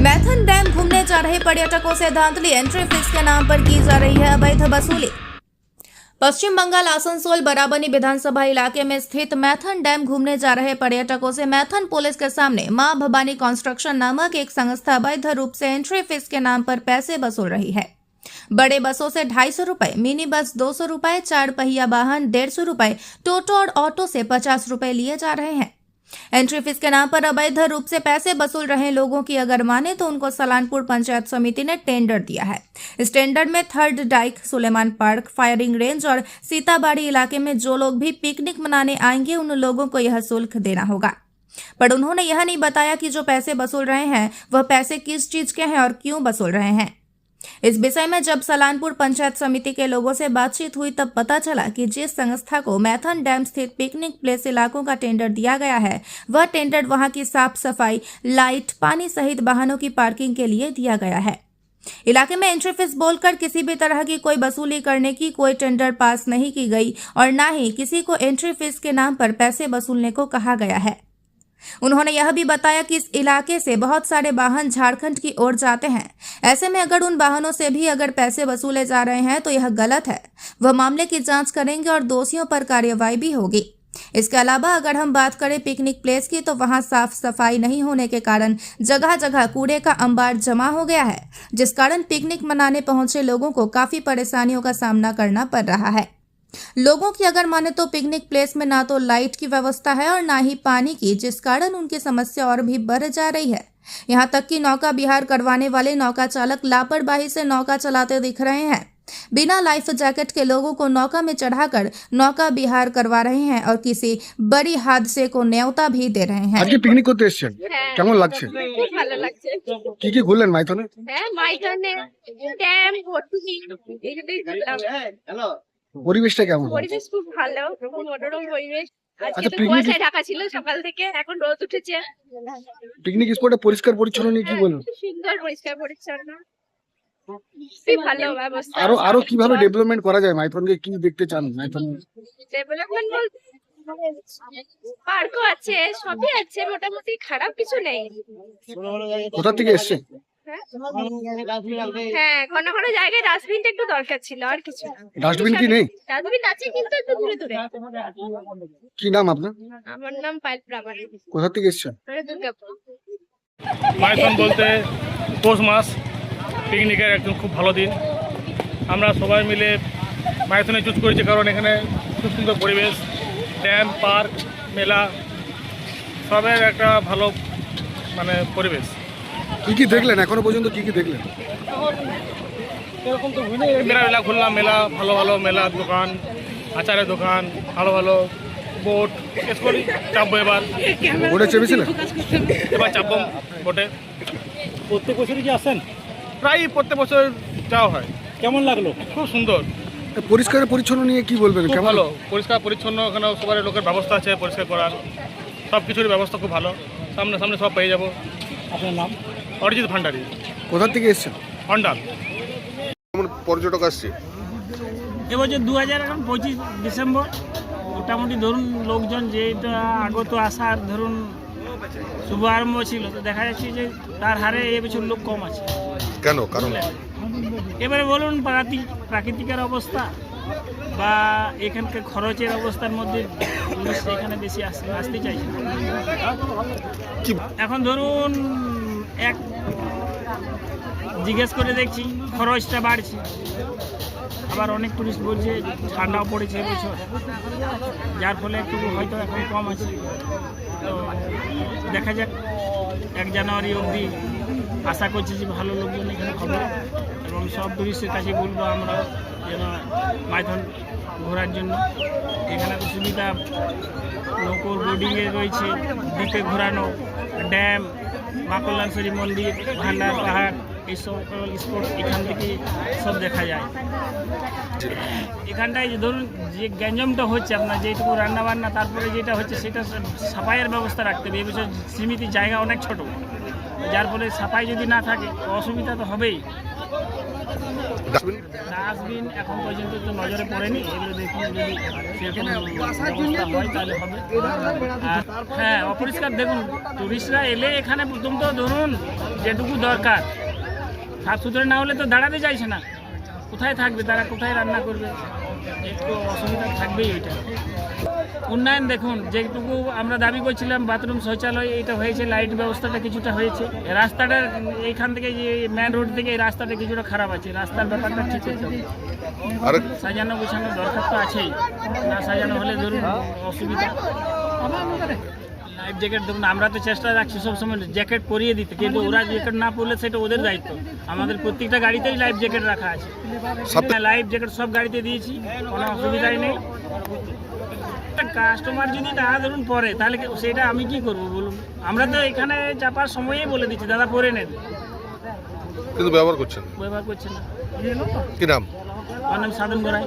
Maithon dam घूमने जा रहे पर्यटकों से धांधली, एंट्री फीस के नाम पर की जा रही है अवैध वसूली। पश्चिम बंगाल आसनसोल बराबनी विधानसभा इलाके में स्थित मैथन डैम घूमने जा रहे पर्यटकों से मैथन पुलिस के सामने मां भवानी कंस्ट्रक्शन नामक एक संस्था अवैध रूप से एंट्री फीस के नाम पर पैसे वसूल रही है। बड़े बसों से 250 रुपए, मिनी बस 200 रुपए, 4 पहिया वाहन 150 रुपए, टोटो और ऑटो से 50 रुपए लिए जा रहे हैं। एंट्री फीस के नाम पर अवैध रूप से पैसे वसूल रहे लोगों की अगर माने तो उनको सलानपुर पंचायत समिति ने टेंडर दिया है। इस टेंडर में third dike, Suleman park, firing range और सीताबाड़ी इलाके में जो लोग भी पिकनिक मनाने आएंगे उन लोगों को यह शुल्क देना होगा। पर उन्होंने यह नहीं बताया कि जो पैसे वसूल रहे हैं वह पैसे किस चीज के हैं और क्यों वसूल रहे हैं। इस विषय में जब सलानपुर पंचायत समिति के लोगों से बातचीत हुई तब पता चला कि जिस संस्था को मैथन डैम स्थित पिकनिक प्लेस इलाकों का टेंडर दिया गया है वह टेंडर वहां की साफ सफाई, लाइट, पानी सहित वाहनों की पार्किंग के लिए दिया गया है। इलाके में एंट्री फीस बोलकर किसी भी तरह की कोई वसूली करने की कोई टेंडर पास नहीं की गई और न ही किसी को एंट्री फीस के नाम पर पैसे वसूलने को कहा गया है। उन्होंने यह भी बताया कि इस इलाके से बहुत सारे वाहन झारखंड की ओर जाते हैं। ऐसे में अगर उन वाहनों से भी अगर पैसे वसूले जा रहे हैं तो यह गलत है। वह मामले की जांच करेंगे और दोषियों पर कार्रवाई भी होगी। इसके अलावा अगर हम बात करें पिकनिक प्लेस की तो वहां साफ सफाई नहीं होने के कारण जगह जगह कूड़े का अंबार जमा हो गया है, जिस कारण पिकनिक मनाने पहुंचे लोगों को काफी परेशानियों का सामना करना पड़ रहा है। लोगों की अगर माने तो पिकनिक प्लेस में ना तो लाइट की व्यवस्था है और ना ही पानी की, जिस कारण उनकी समस्या और भी बढ़ जा रही है। यहां तक कि नौका विहार करवाने वाले नौका चालक लापरवाही से नौका चलाते दिख रहे हैं। बिना लाइफ जैकेट के लोगों को नौका में चढ़ाकर नौका विहार करवा रहे हैं और किसी बड़ी हादसे को न्योता भी दे रहे हैं। আজকে পিকনিক করতে এসেছেন, কেমন লাগছে? খুব ভালো লাগছে। কি কি ঘুরলেন মাইথনে? হ্যাঁ, মাইথনে ড্যাম, ভর্তুকি এগুলোই ঘুরলাম। পরিবেশটা কেমন? পরিবেশ খুব ভালো, মনোরম পরিবেশ। আজকে আচ্ছা, তো পিকনিক কুয়াশায় ঢাকা ছিল সকাল থেকে, এখন রোদ উঠেছে। পিকনিক স্পটে পরিষ্কার পরিচ্ছন্ন নিয়ে কি বলুন? খুব সুন্দর পরিষ্কার পরিচ্ছন্ন, খুবই ভালো ব্যবস্থা। আরো কিভাবে ডেভেলপমেন্ট করা যায় মাইথনকে, কি দেখতে চান মাইথন? ডেভেলপমেন্ট বলতে পার্কও আছে, সবই আছে, মোটামুটি খারাপ কিছু নেই। কোথা থেকে এসেছেন? হ্যাঁ, ঘন ঘন জায়গায় ডাস্টবিনটা একটু দরকার ছিল, আর কিছু না। ডাস্টবিন কি নেই? ডাস্টবিন আছে কিন্তু একটু দূরে দূরে। কি নাম আপনার? আমার নাম পায়েল প্রামাণিক, কোথা থেকে এসেছেন? দুর্গাপুর। মাইথন বলতে পৌষ মাস পিকনিকের একদম খুব ভালো দিন। আমরা সবাই মিলে মাইথনে চুজ করেছি কারণ এখানে খুব সুন্দর পরিবেশ, ড্যাম, পার্ক, মেলা সবের একটা ভালো পরিবেশ। কি কি দেখলেন এখনো পর্যন্ত, কি কি দেখলেন? এরকম তো মেলা ঘুরলাম, মেলা ভালো ভালো মেলা, দোকান, আচারের দোকান, ভালো ভালো বোট। এসে চাপবো বোটে চেপেছিলেন? এবার চাপবো বোটে। প্রত্যেক বছরই কি আসেন? প্রায় প্রত্যেক বছর যাওয়া হয়। কেমন লাগলো? খুব সুন্দর। পরিষ্কার পরিচ্ছন্ন নিয়ে কি বলবেন? খুব কেমন? ভালো, পরিষ্কার পরিচ্ছন্ন, ওখানে সবার লোকের ব্যবস্থা আছে পরিষ্কার করার, সব কিছুর ব্যবস্থা খুব ভালো। সামনে সামনে সব পেয়ে যাবো। আপনার নাম? অরিজিৎ ভান্ডারী, কোথা থেকে এসেছেন? অন্ডাল। কেমন পর্যটক আসছে? এবছর 2025 ডিসেম্বর মোটামুটি ধরুন লোকজন যেটা আগত আসার ধরুন শুভ আরম্ভ ছিল, তো দেখা যাচ্ছে যে তার হারে এবছর লোক কম আছে। কেন কারণ? এবারে বলুন প্রাকৃতিকের অবস্থা বা এখানকার খরচের অবস্থার মধ্যে মানুষ এখানে বেশি আসতে চাইছে না। এখন ধরুন এক জিজ্ঞেস করে দেখছি খরচটা বাড়ছে, আবার অনেক টুরিস্ট বলছে ঠান্ডাও পড়েছে এবছর, যার ফলে একটু হয়তো এখন কম আছে। তো দেখা যাক 1 জানুয়ারি অবধি আশা করছি যে ভালো লোকজন এখানে হবে এবং সব টুরিস্টের কাছে বলবো আমরা যেন মাইথন ঘোরার জন্য। এখানে তো সুবিধা নৌকোর বোর্ডিংয়ে রয়েছে, দ্বীপে ঘোরানো, ড্যাম, মা কল্যাণেশ্বরী মন্দির, ভান্ডার পাহাড়, এই সকল স্পট এখান থেকে সব দেখা যায়। এখানটায় ধরুন যে গ্যাঞ্জামটা হচ্ছে আপনার যেটুকু রান্নাবান্না, তারপরে যেটা হচ্ছে সেটা সাফাইয়ের ব্যবস্থা রাখতে হবে। এবছর সীমিত জায়গা অনেক ছোট, যার ফলে সাফাই যদি না থাকে অসুবিধা তো হবেই। ডাস্টবিন ডাস্টবিন এখন পর্যন্ত তো নজরে পড়েনি, এগুলো দেখি যদি সেরকম ব্যবস্থা হয় তাহলে হবে। আর হ্যাঁ, অপরিষ্কার দেখুন, টুরিস্টরা এলে এখানে প্রথম তো ধরুন যেটুকু দরকার সাফ সুতরা না হলে তো দাঁড়াতে চাইছে না, কোথায় থাকবে তারা, কোথায় রান্না করবে, একটু অসুবিধা থাকবেই ওইটা। উন্নয়ন দেখুন, যেটুকু আমরা দাবি করছিলাম বাথরুম শৌচালয় এটা হয়েছে, লাইট ব্যবস্থাটা কিছুটা হয়েছে, রাস্তাটা এইখান থেকে যে মেন রোড থেকে এই রাস্তাটা কিছুটা খারাপ আছে, রাস্তার ব্যাপারটা ঠিক আছে, আর সাজানো গোছানো দরকার তো আছেই, না সাজানো হলে ধরুন অসুবিধা। লাইফ জ্যাকেট দেখুন, আমরা তো চেষ্টা রাখছি সবসময় জ্যাকেট পরিয়ে দিতে, কিন্তু ওরা জ্যাকেট না পরলে সেটা ওদের দায়িত্ব। আমাদের প্রত্যেকটা গাড়িতেই লাইফ জ্যাকেট রাখা আছে, লাইফ জ্যাকেট সব গাড়িতে দিয়েছি, কোনো অসুবিধাই নেই। কাস্টমার যদি না ধরুন পরে তাহলে সেটা আমি কি করব বলুন, আমরা তো এখানে চাপার সময়েই বলে দিচ্ছি দাদা পরে নেন, কিন্তু ব্যবহার করছেন ব্যবহার করছেন না। কি নাম? আমার নাম সাধন গোড়াই।